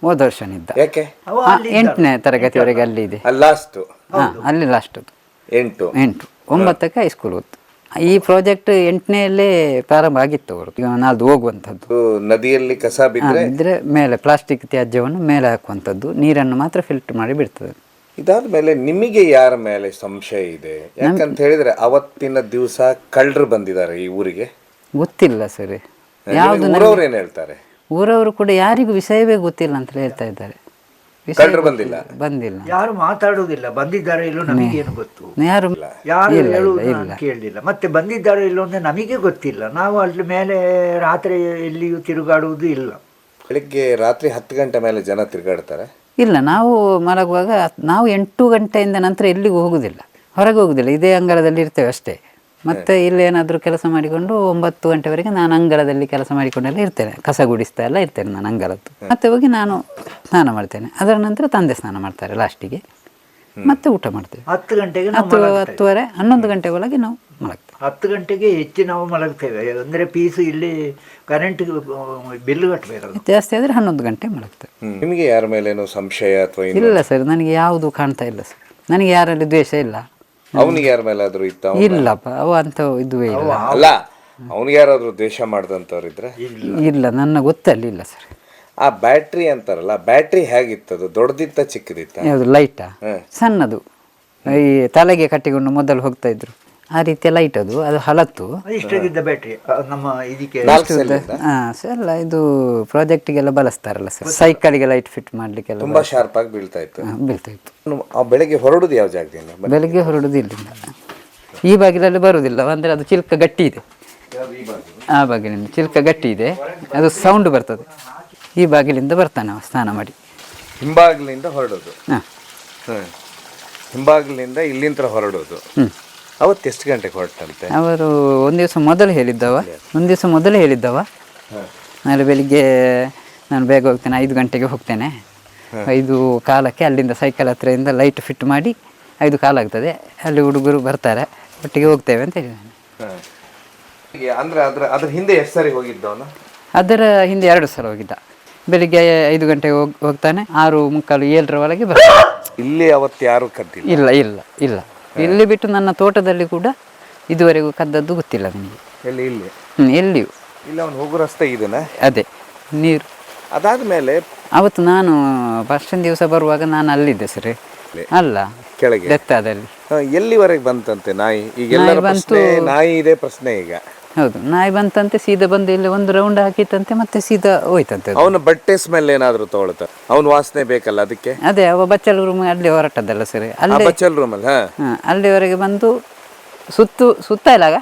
ಹೋದ ವರ್ಷನಿದ್ದ. ಯಾಕೆ? 8ನೇ ತರಗತಿವರೆಗೆ ಅಲ್ಲಿ ಇದೆ. ಲಾಸ್ಟ್? ಅಲ್ಲಿ ಲಾಸ್ಟ್ 8, 9ಕ್ಕೆ ಹೈಸ್ಕೂಲ್ ಹೋಯ್ತು. ಈ ಪ್ರಾಜೆಕ್ಟ್ 8ನೇಯಲ್ಲೇ ಪ್ರಾರಂಭ ಆಗಿತ್ತು ಅವರು ಈಗ ನಾಲ್ದು ಹೋಗುವಂಥದ್ದು. ನದಿಯಲ್ಲಿ ಕಸ ಬಿದ್ದರೆ ಇದ್ರೆ ಮೇಲೆ ಪ್ಲಾಸ್ಟಿಕ್ ತ್ಯಾಜ್ಯವನ್ನು ಮೇಲೆ ಹಾಕುವಂಥದ್ದು, ನೀರನ್ನು ಮಾತ್ರ ಫಿಲ್ಟರ್ ಮಾಡಿ ಬಿಡ್ತದೆ. ಇದಾದ ಮೇಲೆ ನಿಮಗೆ ಯಾರ ಮೇಲೆ ಸಂಶಯ ಇದೆ? ಯಾಕಂತ ಹೇಳಿದ್ರೆ ಅವತ್ತಿನ ದಿವಸ ಕಳ್ಳರು ಬಂದಿದ್ದಾರೆ ಈ ಊರಿಗೆ. ಗೊತ್ತಿಲ್ಲ ಸರ್ ಯಾವುದು. ಊರವ್ರು ಏನ್ ಹೇಳ್ತಾರೆ? ಊರವರು ಕೂಡ ಯಾರಿಗೂ ವಿಷಯವೇ ಗೊತ್ತಿಲ್ಲ ಅಂತ ಹೇಳ್ತಾ ಇದ್ದಾರೆ. ಕಳ್ಳರು ಬಂದಿಲ್ಲ, ಬಂದಿಲ್ಲ, ಯಾರು ಮಾತಾಡುವುದಿಲ್ಲ. ಬಂದಿದ್ದಾರೆ ಇಲ್ಲೋ ನಮಗೇನು ಗೊತ್ತು, ಯಾರು ಯಾರು ಹೇಳುವುದು ನಾನು ಕೇಳಲಿಲ್ಲ. ಮತ್ತೆ ಬಂದಿದ್ದಾರೆ ಇಲ್ಲೋ ಅಂತ ನಮಗೆ ಗೊತ್ತಿಲ್ಲ. ನಾವು ಅಲ್ಲಿ ಮೇಲೆ ರಾತ್ರಿ ಎಲ್ಲಿಯೂ ತಿರುಗಾಡುವುದು ಇಲ್ಲ. ಬೆಳಿಗ್ಗೆ ರಾತ್ರಿ 10 ಗಂಟೆ ಮೇಲೆ ಜನ ತಿರುಗಾಡ್ತಾರೆ. ಇಲ್ಲ, ನಾವು ಮಲಗುವಾಗ ನಾವು 8 ಗಂಟೆಯಿಂದ ನಂತರ ಎಲ್ಲಿಗೂ ಹೋಗುದಿಲ್ಲ, ಹೊರಗೆ ಹೋಗುದಿಲ್ಲ, ಇದೇ ಅಂಗಳದಲ್ಲಿ ಇರ್ತೇವೆ ಅಷ್ಟೇ. ಮತ್ತೆ ಇಲ್ಲಿ ಏನಾದರೂ ಕೆಲಸ ಮಾಡಿಕೊಂಡು 9 ಗಂಟೆವರೆಗೆ ನಾನು ಅಂಗಳದಲ್ಲಿ ಕೆಲಸ ಮಾಡಿಕೊಂಡೆಲ್ಲ ಇರ್ತೇನೆ, ಕಸ ಗುಡಿಸ್ತಾ ಎಲ್ಲ ಇರ್ತೇನೆ ನಾನು ಅಂಗಳದ್ದು. ಮತ್ತೆ ಹೋಗಿ ನಾನು ಸ್ನಾನ ಮಾಡ್ತೇನೆ. ಅದರ ನಂತರ ತಂದೆ ಸ್ನಾನ ಮಾಡ್ತಾರೆ ಲಾಸ್ಟಿಗೆ, ಮತ್ತೆ ಊಟ ಮಾಡ್ತೇವೆ. 10 ಗಂಟೆಗೆ 10:30 11 ಗಂಟೆ ಒಳಗೆ ನಾವು ಮಲಗ್ತೇವೆ. 10 ಗಂಟೆಗೆ ಹೆಚ್ಚು ನಾವು ಮಲಗ್ತೇವೆ. ಅಂದರೆ ಪೀಸು ಇಲ್ಲಿ ಕರೆಂಟ್ ಬಿಲ್ ಕಟ್ಟಬೇಕು. ಜಾಸ್ತಿ ಆದರೆ 11 ಗಂಟೆ ಮಲಗ್ತೇವೆ. ನಿಮಗೆ ಯಾರ ಮೇಲೇನೋ ಸಂಶಯ ಅಥವಾ ಇಲ್ಲ ಸರ್, ನನಗೆ ಯಾವುದು ಕಾಣ್ತಾ ಇಲ್ಲ ಸರ್. ನನಗೆ ಯಾರಲ್ಲಿ ದ್ವೇಷ ಇಲ್ಲ. ಅವನಿಗೆ ಯಾರ ಮೇಲಾದ್ರೂ ಇತ್ತ? ಇಲ್ಲಪ್ಪ, ಅವ ಅಂತ ಇದುವೇ ಇಲ್ಲ. ಅಲ್ಲ, ಅವನಿಗೆ ಯಾರಾದ್ರೂ ದ್ವೇಷ ಮಾಡ್ದಂಥವ್ರು ಇದ್ರೆ? ಇಲ್ಲ, ನನ್ನ ಗೊತ್ತಲ್ಲಿಲ್ಲ ಸರ್. ಆ ಬ್ಯಾಟ್ರಿ ಅಂತಾರಲ್ಲ, ಬ್ಯಾಟ್ರಿ ಹೇಗಿತ್ತದು? ದೊಡ್ಡದಿತ್ತ ಚಿಕ್ಕದಿತ್ತ? ಯಾವುದು ಲೈಟಾ? ಸಣ್ಣದು, ಈ ತಲೆಗೆ ಕಟ್ಟಿಕೊಂಡು ಮೊದಲು ಹೋಗ್ತಾ ಇದ್ರು ಆ ರೀತಿಯ ಲೈಟ್. ಅದು ಹಳತ್ತು. ಇಷ್ಟಾಗಿದ್ದ ಬ್ಯಾಟ್ರಿ ನಮ್ಮ ಇದಕ್ಕೆ ಎಲ್ಲ ಇದು ಪ್ರಾಜೆಕ್ಟಿಗೆಲ್ಲ ಬಳಸ್ತಾರಲ್ಲ ಸರ್, ಸೈಕಲ್ಗೆ ಲೈಟ್ ಫಿಟ್ ಮಾಡ್ಲಿಕ್ಕೆಲ್ಲ ತುಂಬಾ ಶಾರ್ಪ್ ಆಗಿ ಬೀಳ್ತಾ ಇತ್ತು. ಬೀಳ್ತಾ ಇತ್ತು. ಆ ಬೆಳಗ್ಗೆ ಹೊರಡುದು ಯಾವ ಜಾಗದಿಂದ? ಬೆಳಿಗ್ಗೆ ಹೊರಡುದು ಇಲ್ಲಿಂದ. ಈ ಬಾಗಿಲಲ್ಲಿ ಬರುವುದಿಲ್ಲ, ಅಂದರೆ ಅದು ಚಿಲ್ಕ ಗಟ್ಟಿ ಇದೆ. ಆ ಬಾಗಿಲಿಂದ ಚಿಲ್ಕ ಗಟ್ಟಿ ಇದೆ, ಅದು ಸೌಂಡ್ ಬರ್ತದೆ. ಈ ಬಾಗಿಲಿಂದ ಬರ್ತಾನೆ ಅವ ಸ್ನಾನ ಮಾಡಿ. ಹಿಂಬಾಗಿಲಿಂದ ಹೊರಡೋದು. ಹಾಂ, ಹಿಂಬಾಗಿಲಿಂದ ಇಲ್ಲಿಂದ ಹೊರಡೋದು. ಅವತ್ತು ಎಷ್ಟು ಗಂಟೆಗೆ ಹೊರಟಂತೆ? ಅವರು ಒಂದು ದಿವಸ ಮೊದಲು ಹೇಳಿದ್ದವ. ನಾಳೆ ಬೆಳಿಗ್ಗೆ ನಾನು ಬೇಗ ಹೋಗ್ತೇನೆ, 5 ಗಂಟೆಗೆ ಹೋಗ್ತೇನೆ. 5:15 ಅಲ್ಲಿಂದ ಸೈಕಲ್ ಹತ್ರದಿಂದ ಲೈಟ್ ಫಿಟ್ ಮಾಡಿ 5:15 ಆಗ್ತದೆ, ಅಲ್ಲಿ ಹುಡುಗರು ಬರ್ತಾರೆ, ಒಟ್ಟಿಗೆ ಹೋಗ್ತೇವೆ ಅಂತ ಹೇಳಿದ್ದಾನೆ. ಅಂದ್ರೆ ಅದ್ರ ಹಿಂದೆ ಎಷ್ಟು ಸರಿ ಹೋಗಿದ್ದವನು? ಅದರ ಹಿಂದೆ 2 ಸಲ ಹೋಗಿದ್ದ. ಬೆಳಿಗ್ಗೆ 5 ಗಂಟೆಗೆ ಹೋಗ್ತಾನೆ, 6:45 7 ಒಳಗೆ ಬರ್ತಾನೆ. ಇಲ್ಲಿ ಅವತ್ತು ಯಾರು ಕದ್ದಿಲ್ಲ? ಇಲ್ಲ ಇಲ್ಲ ಇಲ್ಲ, ಇಲ್ಲಿ ಬಿಟ್ಟು ನನ್ನ ತೋಟದಲ್ಲಿ ಕೂಡ ಇದುವರೆಗೂ ಕದ್ದದ್ದು ಗೊತ್ತಿಲ್ಲ ನನಗೆ. ಎಲ್ಲಿ? ಇಲ್ಲಿ ಎಲ್ಲಿಯೂ ಇಲ್ಲ. ಅವನು ಹೋಗೋ ರಸ್ತೆ ಇದನ್ನ ಅದೇ ನೀರು. ಅದಾದ್ಮೇಲೆ ಅವತ್ತು ನಾನು ಫಸ್ಟಿನ ದಿವಸ ಬರುವಾಗ ನಾನು ಅಲ್ಲಿದ್ದೆ ಸರಿ, ಅಲ್ಲ ಕೆಳಗೆ ಬೆತ್ತದಲ್ಲಿ. ಎಲ್ಲಿವರೆಗೆ ಬಂತಂತೆ ನಾಯಿ? ಈಗೆಲ್ಲ ನಾಯಿ ಇದೆ ಪ್ರಶ್ನೆ ಈಗ. ಹೌದು, ನಾಯಿ ಬಂತಂತೆ, ಸೀದಾ ಬಂದು ಇಲ್ಲಿ ಒಂದು ರೌಂಡ್ ಹಾಕಿತ್ತಂತೆ, ಮತ್ತೆ ಸೀದಾ ಹೋಯ್ತಂತೆ. ಅವನ ಬಟ್ಟೆ ಸ್ಮೆಲ್ ಏನಾದ್ರು ತಗೊಳ್ತ? ಅವನ ವಾಸನೆ ಬೇಕಲ್ಲ ಅದಕ್ಕೆ. ಅದೇ ಅವ ಬಚ್ಚಲ್ ರೂಮ್ ಅಲ್ಲಿ ಹೊರಟದ್ದಲ್ಲ ಸರಿ, ಅಲ್ಲಿ ಬಚ್ಚಲ್ ರೂಮಲ್ಲಿ. ಅಲ್ಲಿವರೆಗೆ ಬಂತು, ಸುತ್ತ ಇಲ್ಲಾಗ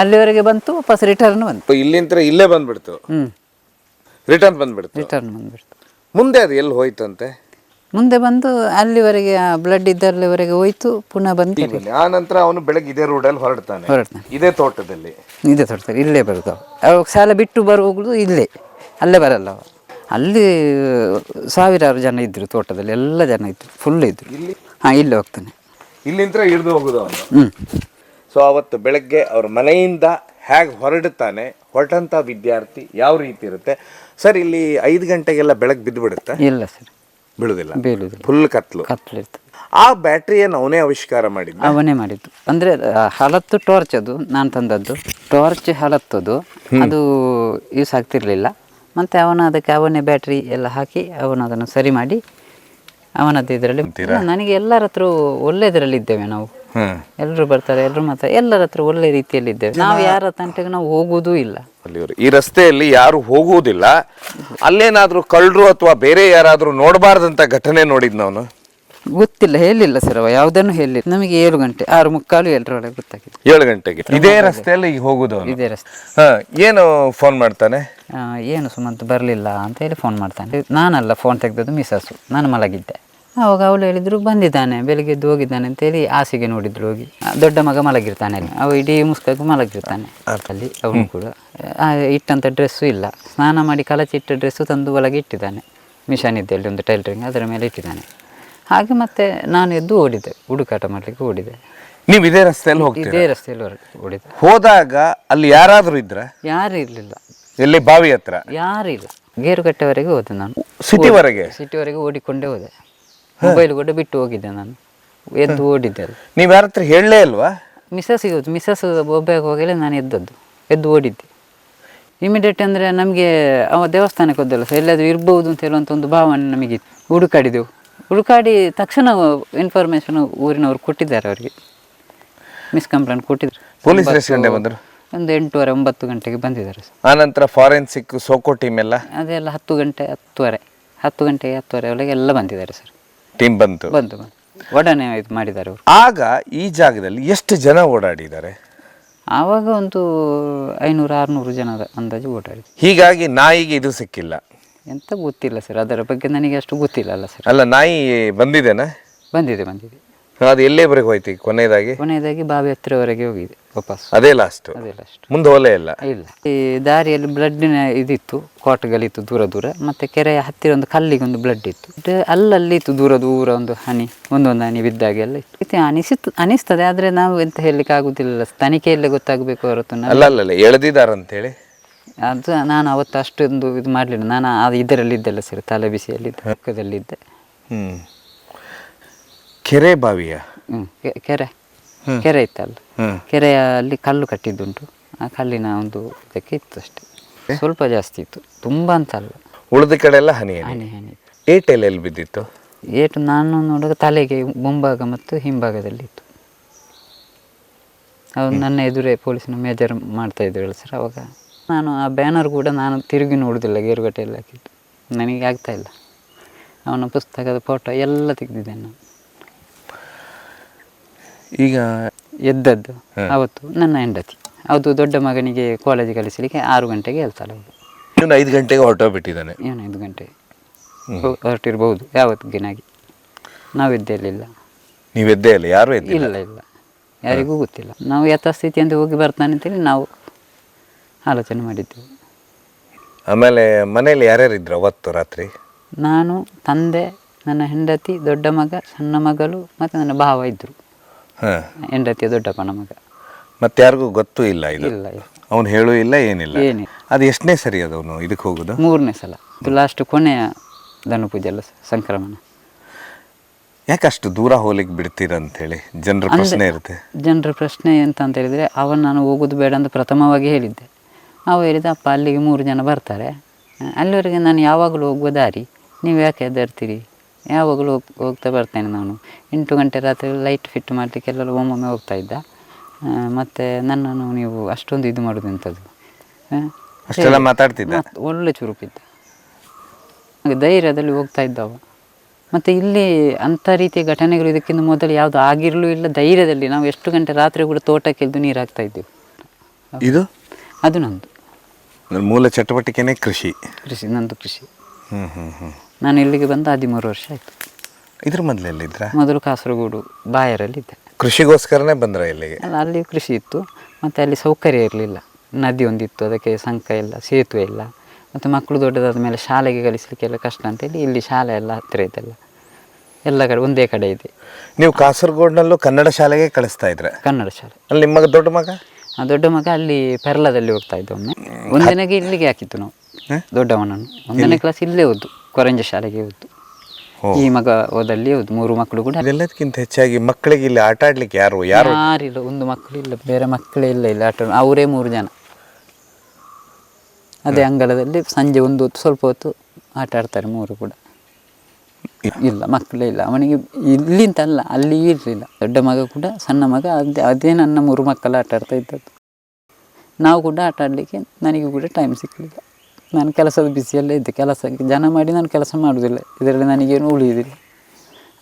ಅಲ್ಲಿವರೆಗೆ ಬಂತು, ವಾಪಸ್ ರಿಟರ್ನ್ ಬಂತು. ಇಲ್ಲಿಂದ ಇಲ್ಲೇ ಬಂದ್ಬಿಡ್ತು. ರಿಟರ್ನ್ ಬಂದ್ಬಿಡ್ತು. ಮುಂದೆ ಅದು ಎಲ್ಲಿ ಹೋಯ್ತಂತೆ? ಮುಂದೆ ಬಂದು ಅಲ್ಲಿವರೆಗೆ ಬ್ಲಡ್ ಇದ್ದಲ್ಲಿವರೆಗೆ ಹೋಯ್ತು, ಪುನಃ ಬಂದು ಆ ನಂತರ ಅವನು ಬೆಳಗ್ಗೆ ಇದೇ ರೋಡಲ್ಲಿ ಹೊರಡ್ತಾನೆ, ಇದೇ ತೋಟದಲ್ಲಿ. ಇದೇ ತೋಟದಲ್ಲಿ ಇಲ್ಲೇ ಬರುದು. ಅವಾಗ ಶಾಲೆ ಬಿಟ್ಟು ಬರುವಾಗಲೂ ಇಲ್ಲೇ, ಅಲ್ಲೇ ಬರಲ್ಲ ಅವ. ಅಲ್ಲಿ ಸಾವಿರಾರು ಜನ ಇದ್ರು ತೋಟದಲ್ಲಿ, ಎಲ್ಲ ಜನ ಇದ್ರು, ಫುಲ್ ಇದ್ರು. ಹಾಂ, ಇಲ್ಲಿ ಹೋಗ್ತಾನೆ, ಇಲ್ಲಿಂದ ಹಿಡಿದು ಹೋಗುದು ಅವನು. ಸೊ ಅವತ್ತು ಬೆಳಗ್ಗೆ ಅವ್ರ ಮನೆಯಿಂದ ಹೇಗೆ ಹೊರಡುತ್ತಾನೆ, ಹೊರಟಂಥ ವಿದ್ಯಾರ್ಥಿ ಯಾವ ರೀತಿ ಇರುತ್ತೆ ಸರ್? ಇಲ್ಲಿ 5 ಗಂಟೆಗೆಲ್ಲ ಬೆಳಗ್ಗೆ ಬಿದ್ದು ಬಿಡುತ್ತೆ? ಇಲ್ಲ ಸರ್, ಬೀಳುದಿಲ್ಲ, ಬೀಳುದಿಲ್ಲ, ಫುಲ್ ಕತ್ಲು ಇರ್ತದೆ. ಆ ಬ್ಯಾಟ್ರಿಯನ್ನು ಅವನೇ ಆವಿಷ್ಕಾರ ಮಾಡಿದ್ದ? ಅವನೇ ಮಾಡಿದ್ದು. ಅಂದರೆ ಹಳತ್ತು ಟಾರ್ಚ್, ಅದು ನಾನು ತಂದದ್ದು ಟಾರ್ಚ್ ಹಳತ್ತದು, ಅದು ಯೂಸ್ ಆಗ್ತಿರ್ಲಿಲ್ಲ. ಮತ್ತು ಅವನೇ ಬ್ಯಾಟ್ರಿ ಎಲ್ಲ ಹಾಕಿ ಅವನು ಅದನ್ನು ಸರಿ ಮಾಡಿ ಅವನದ್ದು ಇದರಲ್ಲಿ. ನನಗೆ ಎಲ್ಲರ ಹತ್ರ ಒಳ್ಳೆಯದರಲ್ಲಿ ಇದ್ದೇವೆ ನಾವು, ಎಲ್ಲರೂ ಬರ್ತಾರೆ, ಎಲ್ಲರೂ ಮಾತ್ರ ಎಲ್ಲರ ಹತ್ರ ಒಳ್ಳೆ ರೀತಿಯಲ್ಲಿ ಇದ್ದೇವೆ ನಾವು. ಯಾರ ತಂಟೆಗೆ ನಾವು ಹೋಗುವುದೂ ಇಲ್ಲ. ಈ ರಸ್ತೆಯಲ್ಲಿ ಯಾರು ಹೋಗುವುದಿಲ್ಲ. ಅಲ್ಲೇನಾದ್ರೂ ಕಳ್ಳರು ಅಥವಾ ಬೇರೆ ಯಾರಾದ್ರೂ ನೋಡಬಾರ್ದಂತ ಘಟನೆ ನೋಡಿದ್ ನಾವು? ಗೊತ್ತಿಲ್ಲ, ಹೇಳಿಲ್ಲ ಸರ್, ಅವ ಯಾವುದನ್ನು ಹೇಳಿಲ್ಲ ನಮಗೆ. 7 ಗಂಟೆ 6:45 7 ಗೊತ್ತಾಗಿದೆ. 7 ಗಂಟೆಗೆ ಇದೇ ರಸ್ತೆಯಲ್ಲಿ ಹೋಗುದು? ಇದೇ ರಸ್ತೆ. ಏನು ಫೋನ್ ಮಾಡ್ತಾನೆ? ಏನು ಸುಮಂತ್ ಬರಲಿಲ್ಲ ಅಂತ ಹೇಳಿ ಫೋನ್ ಮಾಡ್ತಾನೆ. ನಾನಲ್ಲ ಫೋನ್ ತೆಗೆದದ್ದು, ಮಿಸ್ಸಸ್ಸು. ನಾನು ಮಲಗಿದ್ದೆ. ಅವಾಗ ಅವಳು ಹೇಳಿದ್ರು ಬಂದಿದ್ದಾನೆ, ಬೆಳಿಗ್ಗೆದ್ದು ಹೋಗಿದ್ದಾನೆ ಅಂತೇಳಿ ಹಾಸಿಗೆ ನೋಡಿದ್ರು ಹೋಗಿ. ದೊಡ್ಡ ಮಗ ಮಲಗಿರ್ತಾನೆ ಅಲ್ಲಿ, ಅವ ಇಡೀ ಮುಸ್ಕಾಗಿ ಮಲಗಿರ್ತಾನೆ ಅಲ್ಲಿ. ಅವನು ಕೂಡ ಇಟ್ಟಂಥ ಡ್ರೆಸ್ಸು ಇಲ್ಲ, ಸ್ನಾನ ಮಾಡಿ ಕಲಚಿಟ್ಟ ಡ್ರೆಸ್ಸು ತಂದು ಒಳಗೆ ಇಟ್ಟಿದ್ದಾನೆ. ಮಿಷನ್ ಇದ್ದೆ ಅಲ್ಲಿ ಒಂದು ಟೈಲರಿಂಗ್, ಅದರ ಮೇಲೆ ಇಟ್ಟಿದ್ದಾನೆ. ಹಾಗೆ ಮತ್ತೆ ನಾನು ಎದ್ದು ಓಡಿದೆ, ಹುಡುಕಾಟ ಮಾಡಲಿಕ್ಕೆ ಓಡಿದೆ. ನೀವು ಇದೇ ರಸ್ತೆಯಲ್ಲಿ ಹೋಗ್ತೀರಾ? ಇದೇ ರಸ್ತೆಯಲ್ಲಿ ಓಡಿದೆ. ಹೋದಾಗ ಅಲ್ಲಿ ಯಾರಾದರೂ ಇದ್ರ? ಯಾರು ಇರಲಿಲ್ಲ. ಎಲ್ಲಿ? ಬಾವಿ ಹತ್ರ ಯಾರು ಇಲ್ಲ. ಗೇರುಕಟ್ಟೆವರೆಗೆ ಹೋದೆ ನಾನು. ಸಿಟಿವರೆಗೆ ಓಡಿಕೊಂಡೇ ಹೋದೆ. ಮೊಬೈಲ್ ಕೂಡ ಬಿಟ್ಟು ಹೋಗಿದ್ದೆ ನಾನು, ಎದ್ದು ಓಡಿದ್ದೆ. ನೀವು ಯಾರ ಹತ್ರ ಹೇಳಲೇ ಅಲ್ವಾ? ಮಿಸ್ಸಸ್ಸಿಗೆ ಹೋಯ್ತು. ಮಿಸ್ಸಸ್ ಒಬ್ಬ ಹೋಗಲೇ ನಾನು ಎದ್ದು ಓಡಿದ್ದೆ ಇಮಿಡಿಯೇಟ್. ಅಂದರೆ ನಮಗೆ ಅವ ದೇವಸ್ಥಾನಕ್ಕೆ ಹೋದಲ್ಲ ಸರ್, ಎಲ್ಲಾದರೂ ಇರ್ಬೋದು ಅಂತ ಹೇಳುವಂಥ ಒಂದು ಭಾವನೆ ನಮಗಿತ್ತು. ಹುಡುಕಾಡಿ ತಕ್ಷಣ ಇನ್ಫಾರ್ಮೇಷನ್ ಊರಿನವ್ರು ಕೊಟ್ಟಿದ್ದಾರೆ, ಅವರಿಗೆ ಮಿಸ್ ಕಂಪ್ಲೇಂಟ್ ಕೊಟ್ಟಿದ್ದಾರೆ. ಪೊಲೀಸರು ಎಷ್ಟು ಗಂಟೆ ಬಂದರು? ಒಂದು 8:30 9 ಗಂಟೆಗೆ ಬಂದಿದ್ದಾರೆ ಸರ್. ಆನಂತರ ಫಾರೆನ್ಸಿಕ್ ಸೋಕೋ ಟೀಮ್ ಎಲ್ಲ ಅದೆಲ್ಲ 10 ಗಂಟೆಗೆ 10:30 ಒಳಗೆ ಎಲ್ಲ ಬಂದಿದ್ದಾರೆ ಸರ್. ಟೀಮ್ ಬಂತು ಒಡನೆ ಇದು ಮಾಡಿದ್ದಾರೆ ಅವರು. ಆಗ ಈ ಜಾಗದಲ್ಲಿ ಎಷ್ಟು ಜನ ಓಡಾಡಿದ್ದಾರೆ? ಆವಾಗ ಒಂದು 500-600 ಜನರ ಅಂದಾಜು ಓಡಾಡಿದೆ. ಹೀಗಾಗಿ ನಾಯಿಗೆ ಇದು ಸಿಕ್ಕಿಲ್ಲ ಎಂತ ಗೊತ್ತಿಲ್ಲ ಸರ್, ಅದರ ಬಗ್ಗೆ ನನಗೆ ಅಷ್ಟು ಗೊತ್ತಿಲ್ಲ ಅಲ್ಲ ಸರ್. ಅಲ್ಲ, ನಾಯಿ ಬಂದಿದೆನಾ? ಬಂದಿದೆ. ಅದು ಎಲ್ಲಿವರೆಗೆ ಹೋಯ್ತು ಕೊನೆಯದಾಗಿ ಬಾವಿ ಹತ್ತಿರವರೆಗೆ ಹೋಗಿದೆ ವಾಪಸ್. ಅದೇ ಲಾಸ್ಟ್, ಮುಂದೆ ಹೋಲೇ ಇಲ್ಲ. ಈ ದಾರಿಯಲ್ಲಿ ಬ್ಲಡ್ಡಿನ ಇದಿತ್ತು, ಕೋಟಗಳಿತ್ತು ದೂರ. ಮತ್ತೆ ಕೆರೆಯ ಹತ್ತಿರ ಒಂದು ಕಲ್ಲಿಗೆ ಒಂದು ಬ್ಲಡ್ ಇತ್ತು, ಅಲ್ಲಲ್ಲಿ ಇತ್ತು ದೂರ ಒಂದು ಹನಿ, ಒಂದೊಂದು ಹನಿ ಬಿದ್ದಾಗೆಲ್ಲ ಇತ್ತು. ಅನಿಸ್ತದೆ, ಆದರೆ ನಾವು ಎಂತ ಹೇಳಲಿಕ್ಕೆ ಆಗುದಿಲ್ಲ, ತನಿಖೆಯಲ್ಲೇ ಗೊತ್ತಾಗಬೇಕು ಹೊರತು. ಅಲ್ಲ ಎಳೆದಿದ್ದಾರಂತೇಳಿ ಅದು ನಾನು ಅವತ್ತು ಅಷ್ಟೊಂದು ಇದು ಮಾಡಲಿಲ್ಲ. ನಾನು ಅದು ಇದರಲ್ಲಿದ್ದೆಲ್ಲ ಸರಿ, ತಲೆ ಬಿಸಿಯಲ್ಲಿದ್ದೆ, ಪಕ್ಕದಲ್ಲಿದ್ದೆ. ಕೆರೆ ಬಾವಿಯ ಕೆರೆ ಇತ್ತಲ್ಲ, ಕೆರೆಯಲ್ಲಿ ಕಲ್ಲು ಕಟ್ಟಿದ್ದುಂಟು. ಆ ಕಲ್ಲಿನ ಒಂದು ಇದಕ್ಕೆ ಇತ್ತು ಅಷ್ಟೇ, ಸ್ವಲ್ಪ ಜಾಸ್ತಿ ಇತ್ತು, ತುಂಬ ಅಂತಲ್ಲ. ಉಳಿದ ಕಡೆ ಎಲ್ಲ ಹನಿ ಏಟೆಲ್ಲ ಎಲ್ಲಿ ಬಿದ್ದಿತ್ತು? ಏಟು ನಾನು ನೋಡುವಾಗ ತಲೆಗೆ ಮುಂಭಾಗ ಮತ್ತು ಹಿಂಭಾಗದಲ್ಲಿ ಇತ್ತು. ಅವ್ರು ನನ್ನ ಎದುರೇ ಪೊಲೀಸ್ನ ಮೇಜರ್ ಮಾಡ್ತಾ ಇದ್ರು ಸರ್. ಅವಾಗ ನಾನು ಆ ಬ್ಯಾನರ್ ಕೂಡ ನಾನು ತಿರುಗಿ ನೋಡುವುದಿಲ್ಲ, ಗೇರುಗಟ್ಟೆಯಲ್ಲಿ ಹಾಕಿದ್ದು ನನಗೆ ಆಗ್ತಾಯಿಲ್ಲ. ಅವನ ಪುಸ್ತಕದ ಫೋಟೋ ಎಲ್ಲ ತೆಗೆದಿದ್ದೇನೆ ನಾನು. ಈಗ ಎದ್ದದ್ದು ಅವತ್ತು ನನ್ನ ಹೆಂಡತಿ, ಅದು ದೊಡ್ಡ ಮಗನಿಗೆ ಕಾಲೇಜ್ ಕಲಿಸಲಿಕ್ಕೆ 6 ಗಂಟೆಗೆ ಹೇಳ್ತಾಳೆ. ಇವನು 5 ಗಂಟೆಗೆ ಹೊರಟೋಗ್ಬಿಟ್ಟಿದ್ದಾನೆ. ಇವನು 5 ಗಂಟೆ ಹೊರಟಿರ್ಬೋದು ಯಾವತ್ತಿನಾಗಿ. ನಾವಿದ್ದೆಲ್ಲಿಲ್ಲ. ನೀವೆದ್ದೇ ಇಲ್ಲ? ಯಾರು ಇಲ್ಲ, ಯಾರಿಗೂ ಗೊತ್ತಿಲ್ಲ. ನಾವು ಯಥಾಸ್ಥಿತಿ ಅಂತ ಹೋಗಿ ಬರ್ತಾನೆ ಅಂತೇಳಿ ನಾವು ಆಲೋಚನೆ ಮಾಡಿದ್ದೆವು. ಆಮೇಲೆ ಮನೇಲಿ ಯಾರ್ಯಾರು ಇದ್ರು ಅವತ್ತು ರಾತ್ರಿ? ನಾನು, ತಂದೆ, ನನ್ನ ಹೆಂಡತಿ, ದೊಡ್ಡ ಮಗ, ಸಣ್ಣ ಮಗಳು ಮತ್ತು ನನ್ನ ಭಾವ ಇದ್ದರು. ಹೆಂಡತಿಯ ದೊಡ್ಡಪ್ಪನ ಮಗ. ಮತ್ತೆ ಯಾರಿಗೂ ಗೊತ್ತೂ ಇಲ್ಲ ಇದು? ಇಲ್ಲ. ಅವನು ಹೇಳೂ ಇಲ್ಲ, ಏನಿಲ್ಲ. ಅದು ಎಷ್ಟನೇ ಸರಿ ಅದವನು ಇದಕ್ಕೆ ಹೋಗೋದು? 3ನೇ ಸಲ. ಇದು ಲಾಸ್ಟ್ ಕೊನೆಯ ಧನುಪೂಜೆ ಅಲ್ಲ ಸಂಕ್ರಮಣ. ಯಾಕೆ ಅಷ್ಟು ದೂರ ಹೋಗ್ಲಿಕ್ಕೆ ಬಿಡ್ತೀರಂತೇಳಿ ಜನರ ಪ್ರಶ್ನೆ ಇರುತ್ತೆ. ಜನರ ಪ್ರಶ್ನೆ ಎಂತ ಅಂತ ಹೇಳಿದರೆ, ನಾನು ಹೋಗೋದು ಬೇಡ ಅಂತ ಪ್ರಥಮವಾಗಿ ಹೇಳಿದ್ದೆ. ಅವ ಹೇಳಿದ, ಅಪ್ಪ ಅಲ್ಲಿಗೆ 3 ಜನ ಬರ್ತಾರೆ, ಅಲ್ಲಿವರೆಗೆ ನಾನು ಯಾವಾಗಲೂ ಹೋಗುವ ದಾರಿ, ನೀವು ಯಾಕೆ ಹೆದರ್ತೀರಿ? ಯಾವಾಗಲೂ ಹೋಗ್ತಾ ಬರ್ತೇನೆ ನಾನು. 8 ಗಂಟೆ ರಾತ್ರಿ ಲೈಟ್ ಫಿಟ್ ಮಾಡಲಿಕ್ಕೆ ಎಲ್ಲರೂ ಒಮ್ಮೊಮ್ಮೆ ಹೋಗ್ತಾ ಇದ್ದ. ಮತ್ತು ನನ್ನನ್ನು ನೀವು ಅಷ್ಟೊಂದು ಇದು ಮಾಡೋದು ಎಂಥದ್ದು? ಅಷ್ಟೆಲ್ಲ ಮಾತಾಡ್ತಿದ್ದ, ಒಳ್ಳೆ ಚುರುಕಿದ್ದ, ಧೈರ್ಯದಲ್ಲಿ ಹೋಗ್ತಾ ಇದ್ದವ. ಮತ್ತು ಇಲ್ಲಿ ಅಂಥ ರೀತಿಯ ಘಟನೆಗಳು ಇದಕ್ಕಿಂತ ಮೊದಲು ಯಾವುದು ಆಗಿರಲೂ ಇಲ್ಲ. ಧೈರ್ಯದಲ್ಲಿ ನಾವು ಎಷ್ಟು ಗಂಟೆ ರಾತ್ರಿ ಕೂಡ ತೋಟಕ್ಕೆ ಇದ್ದು ನೀರು ಹಾಕ್ತಾ ಇದ್ದೆವು. ಅದು ನಂದು ಮೂಲ ಚಟುವಟಿಕೆನೇ ಕೃಷಿ. ನಂದು ಕೃಷಿ. ನಾನು ಇಲ್ಲಿಗೆ ಬಂದು 13 ವರ್ಷ ಆಯಿತು. ಇದ್ರ ಮೊದಲೆಲ್ಲಿದ್ರ? ಮೊದಲು ಕಾಸರಗೋಡು ಬಾಯರಲ್ಲಿದ್ದೆ. ಕೃಷಿಗೋಸ್ಕರನೇ ಬಂದ್ರೆ ಇಲ್ಲಿಗೆ? ಅಲ್ಲ, ಅಲ್ಲಿ ಕೃಷಿ ಇತ್ತು, ಮತ್ತು ಅಲ್ಲಿ ಸೌಕರ್ಯ ಇರಲಿಲ್ಲ. ನದಿ ಒಂದಿತ್ತು, ಅದಕ್ಕೆ ಸಂಕ ಇಲ್ಲ, ಸೇತುವೆ ಇಲ್ಲ, ಮತ್ತು ಮಕ್ಕಳು ದೊಡ್ಡದಾದ ಮೇಲೆ ಶಾಲೆಗೆ ಕಲಿಸಲಿಕ್ಕೆಲ್ಲ ಕಷ್ಟ ಅಂತೇಳಿ ಇಲ್ಲಿ ಶಾಲೆ ಎಲ್ಲ ಹತ್ತಿರ ಇದೆಲ್ಲ, ಎಲ್ಲ ಕಡೆ ಒಂದೇ ಕಡೆ ಇದೆ. ನೀವು ಕಾಸರಗೋಡಿನಲ್ಲೂ ಕನ್ನಡ ಶಾಲೆಗೆ ಕಳಿಸ್ತಾ ಇದ್ರೆ? ಕನ್ನಡ ಶಾಲೆ. ಅಲ್ಲಿ ನಿಮ್ಮ ದೊಡ್ಡ ಮಗ? ದೊಡ್ಡ ಮಗ ಅಲ್ಲಿ ಪೆರ್ಲದಲ್ಲಿ ಹೋಗ್ತಾ ಇದ್ದ. ಒಮ್ಮೆ 1ದಿನಕ್ಕೆ ಇಲ್ಲಿಗೆ ಹಾಕಿತ್ತು ನಾವು ದೊಡ್ಡವನನ್ನು. 1ನೇ ಕ್ಲಾಸ್ ಇಲ್ಲೇ ಓದು, ಕೊರಂಜ ಶಾಲೆಗೆ ಓದು. ಈ ಮಗ ಓದಲ್ಲಿ ಓದು. 3 ಮಕ್ಕಳು ಕೂಡ. ಅದೆಲ್ಲದಕ್ಕಿಂತ ಹೆಚ್ಚಾಗಿ ಮಕ್ಕಳಿಗೆ ಇಲ್ಲಿ ಆಟ ಆಡ್ಲಿಕ್ಕೆ ಯಾರಿಲ್ಲ, ಒಂದು ಮಕ್ಕಳು ಇಲ್ಲ, ಬೇರೆ ಮಕ್ಕಳೇ ಇಲ್ಲ ಇಲ್ಲಿ ಆಟ. ಅವರೇ 3 ಜನ ಅದೇ ಅಂಗಳದಲ್ಲಿ ಸಂಜೆ ಒಂದು ಹೊತ್ತು ಸ್ವಲ್ಪ ಹೊತ್ತು ಆಟ ಆಡ್ತಾರೆ 3 ಕೂಡ. ಇಲ್ಲ, ಮಕ್ಕಳೇ ಇಲ್ಲ ಅವನಿಗೆ. ಇಲ್ಲಿಂತಲ್ಲ, ಅಲ್ಲಿ ಇರಲಿಲ್ಲ. ದೊಡ್ಡ ಮಗ ಕೂಡ, ಸಣ್ಣ ಮಗ, ಅದೇ ನನ್ನ 3 ಮಕ್ಕಳು ಆಟ ಆಡ್ತಾ ಇದ್ದದ್ದು. ನಾವು ಕೂಡ ಆಟ ಆಡಲಿಕ್ಕೆ ನನಗೂ ಕೂಡ ಟೈಮ್ ಸಿಕ್ಕಲಿಲ್ಲ. ನಾನು ಕೆಲಸದ ಬಿಸಿಯಲ್ಲೇ ಇದ್ದೆ. ಕೆಲಸಕ್ಕೆ ಜನ ಮಾಡಿ ನಾನು ಕೆಲಸ ಮಾಡೋದಿಲ್ಲ, ಇದರಲ್ಲಿ ನನಗೇನು ಉಳಿಯೋದಿಲ್ಲ.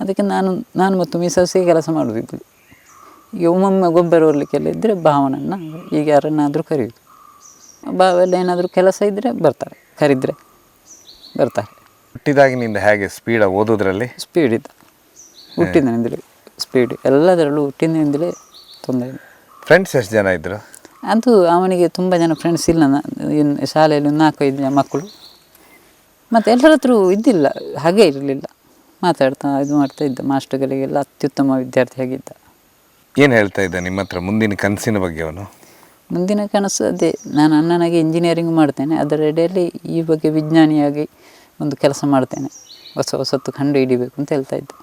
ಅದಕ್ಕೆ ನಾನು ಮತ್ತು ಮಿಸಸ್ಸಿಗೆ ಕೆಲಸ ಮಾಡೋದಿದ್ದೆ. ಈಗ ಒಮ್ಮೊಮ್ಮೆ ಗೊಬ್ಬರ ಹೊರಲಿಕ್ಕೆಲ್ಲ ಇದ್ದರೆ ಭಾವನನ್ನು ಈಗ ಯಾರನ್ನಾದರೂ ಕರೆಯೋದು. ಬಾವೆಲ್ಲ ಏನಾದರೂ ಕೆಲಸ ಇದ್ದರೆ ಬರ್ತಾರೆ, ಕರೆದರೆ ಬರ್ತಾರೆ. ಹುಟ್ಟಿದಾಗಿನಿಂದ ಹೇಗೆ ಸ್ಪೀಡ್ ಓದೋದ್ರಲ್ಲಿ? ಸ್ಪೀಡ್ ಇದ್ದ, ಹುಟ್ಟಿದಿಂದಲೇ ಸ್ಪೀಡ್, ಎಲ್ಲದರಲ್ಲೂ ಹುಟ್ಟಿನಿಂದಲೇ ತೊಂದರೆ. ಫ್ರೆಂಡ್ಸ್ ಎಷ್ಟು ಜನ ಇದ್ದರು? ಅದು ಅವನಿಗೆ ತುಂಬ ಜನ ಫ್ರೆಂಡ್ಸ್ ಇಲ್ಲ. ಶಾಲೆಯಲ್ಲಿ 4-5 ಜನ ಮಕ್ಕಳು, ಮತ್ತು ಎಲ್ಲರ ಹತ್ರ ಇದ್ದಿಲ್ಲ, ಹಾಗೆ ಇರಲಿಲ್ಲ. ಮಾತಾಡ್ತಾ ಇದು ಮಾಡ್ತಾ ಇದ್ದ. ಮಾಸ್ಟರ್ಗಳಿಗೆಲ್ಲ ಅತ್ಯುತ್ತಮ ವಿದ್ಯಾರ್ಥಿಯಾಗಿದ್ದ. ಏನು ಹೇಳ್ತಾ ಇದ್ದ ನಿಮ್ಮ ಹತ್ರ ಮುಂದಿನ ಕನಸಿನ ಬಗ್ಗೆ ಅವನು? ಮುಂದಿನ ಕನಸು ಅದೇ, ನಾನು ಅಣ್ಣನಾಗಿ ಇಂಜಿನಿಯರಿಂಗ್ ಮಾಡ್ತೇನೆ, ಅದರ ಅಡಿಯಲ್ಲಿ ಈ ಬಗ್ಗೆ ವಿಜ್ಞಾನಿಯಾಗಿ ಒಂದು ಕೆಲಸ ಮಾಡ್ತೇನೆ, ಹೊಸತ್ತು ಕಂಡು ಹಿಡಿಬೇಕು ಅಂತ ಹೇಳ್ತಾ ಇದ್ದೆ.